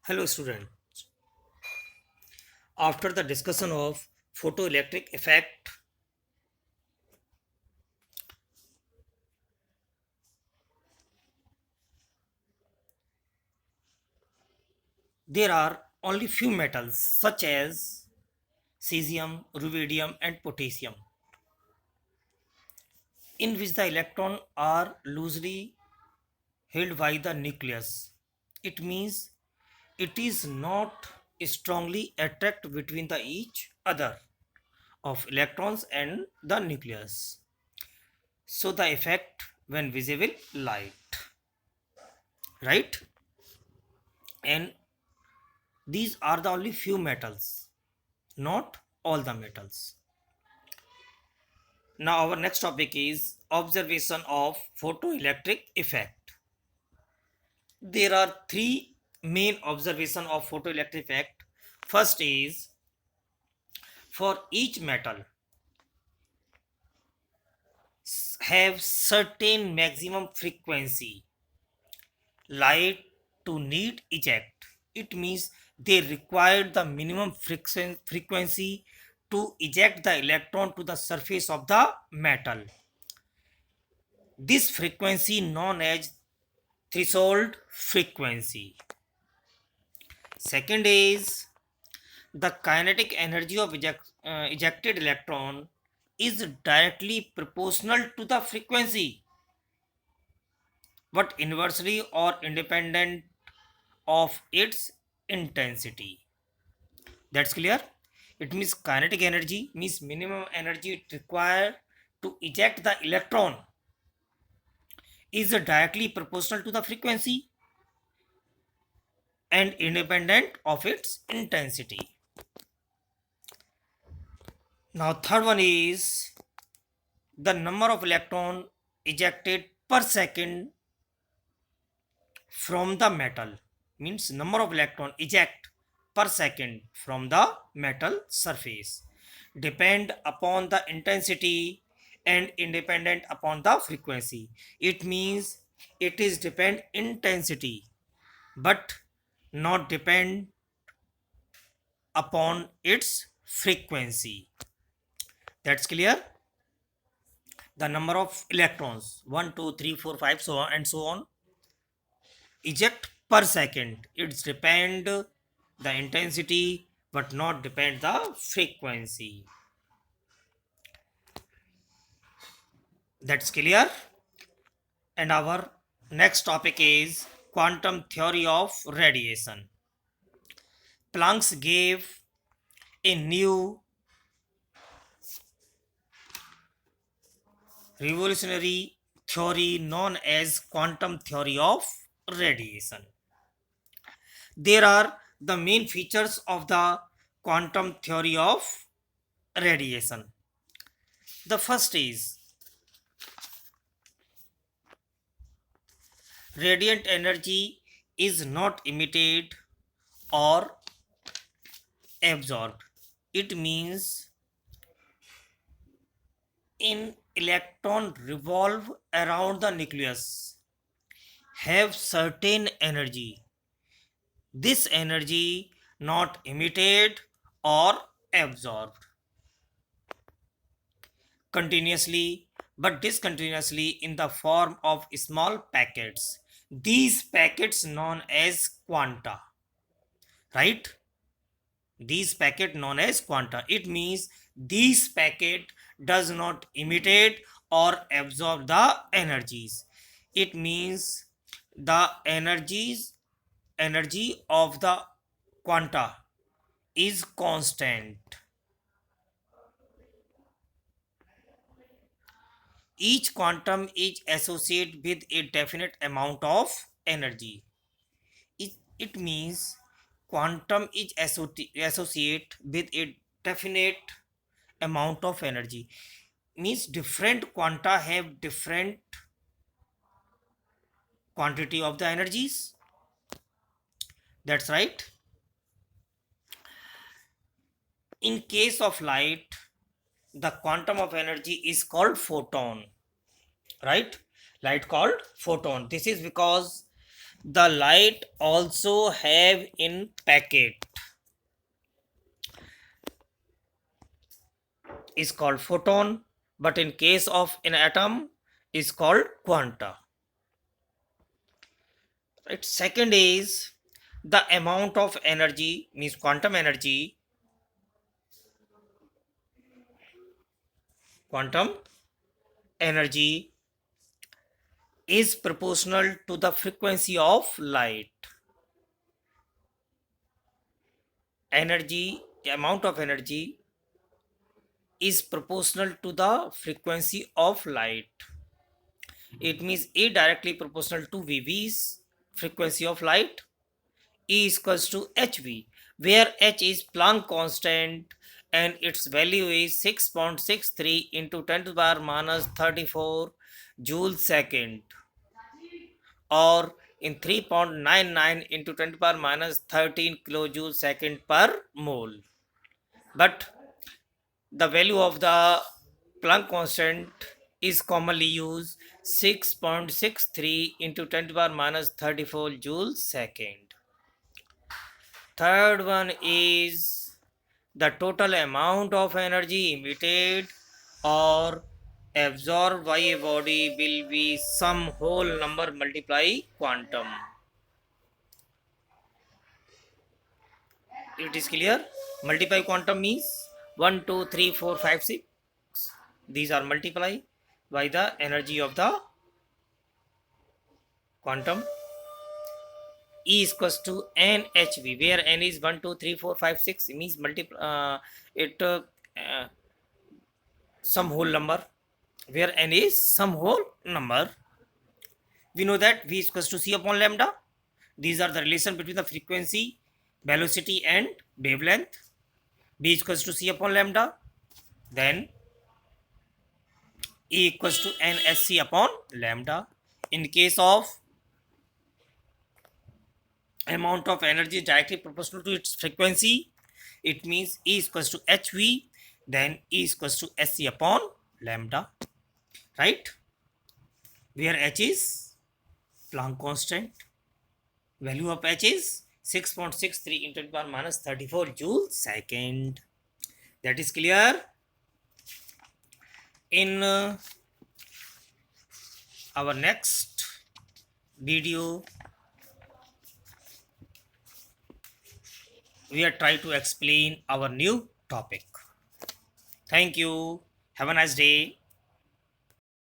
Hello student. After the discussion of photoelectric effect, there are only few metals such as cesium, rubidium and potassium in which the electron are loosely held by the nucleus. It means it is not strongly attract between the each other of electrons and the nucleus. So the effect when visible light, right? And these are the only few metals, not all the metals. Now our next topic is observation of photoelectric effect. There are three main observation of photoelectric effect. First is for each metal have certain maximum frequency light to need eject. It means they require the minimum frequency to eject the electron to the surface of the metal. This frequency known as threshold frequency. Second is the kinetic energy of ejected electron is directly proportional to the frequency but inversely or independent of its intensity. That's clear. It means kinetic energy means minimum energy it required to eject the electron is directly proportional to the frequency and independent of its intensity. Now third one is the number of electron ejected per second from the metal, means number of electron eject per second from the metal surface depend upon the intensity and independent upon the frequency. It means it is depend intensity but not depend upon its frequency. That's clear. The number of electrons 1 2 3 4 5 so on and so on eject per second, it's depend the intensity but not depend the frequency. That's clear. And our next topic is quantum theory of radiation. Planck gave a new revolutionary theory known as quantum theory of radiation. There are the main features of the quantum theory of radiation. The first is radiant energy is not emitted or absorbed. It means in electron revolve around the nucleus have certain energy. This energy not emitted or absorbed continuously but discontinuously in the form of small packets. These packets known as quanta, right? These packet known as quanta. It means these packet does not imitate or absorb the energies. It means the energy of the quanta is constant. Each quantum is associated with a definite amount of energy. It means quantum is associated with a definite amount of energy. Means different quanta have different quantity of the energies. That's right. In case of light, the quantum of energy is called photon, right? Light called photon. This is because the light also have in packet is called photon, but in case of an atom is called quanta. Right. Second is the amount of energy, means quantum energy. Quantum energy is proportional to the frequency of light. Energy, the amount of energy is proportional to the frequency of light. It means A directly proportional to VV's frequency of light. E is equals to HV, where H is Planck constant and its value is 6.63 into 10 to the power minus 34 joule second, or in 3.99 into 10 to the power minus 13 kilojoule second per mole. But the value of the Planck constant is commonly used 6.63 into 10 to the power minus 34 joule second. Third one is the total amount of energy emitted or absorbed by a body will be some whole number multiply quantum. It is clear? Multiply quantum means 1, 2, 3, 4, 5, 6. These are multiplied by the energy of the quantum. E is equals to NHV, where N is 1, 2, 3, 4, 5, 6. It means some whole number, where N is some whole number. We know that V is equals to C upon lambda. These are the relation between the frequency, velocity and wavelength. B is equals to C upon lambda. Then E equals to NSC upon lambda. In case of amount of energy directly proportional to its frequency, it means E is equals to HV, then E is equals to SC upon lambda, right? Where H is Planck constant. Value of H is 6.63 into 10 to the power minus 34 joule second. That is clear. In our next video, we are trying to explain our new topic. Thank you. Have a nice day.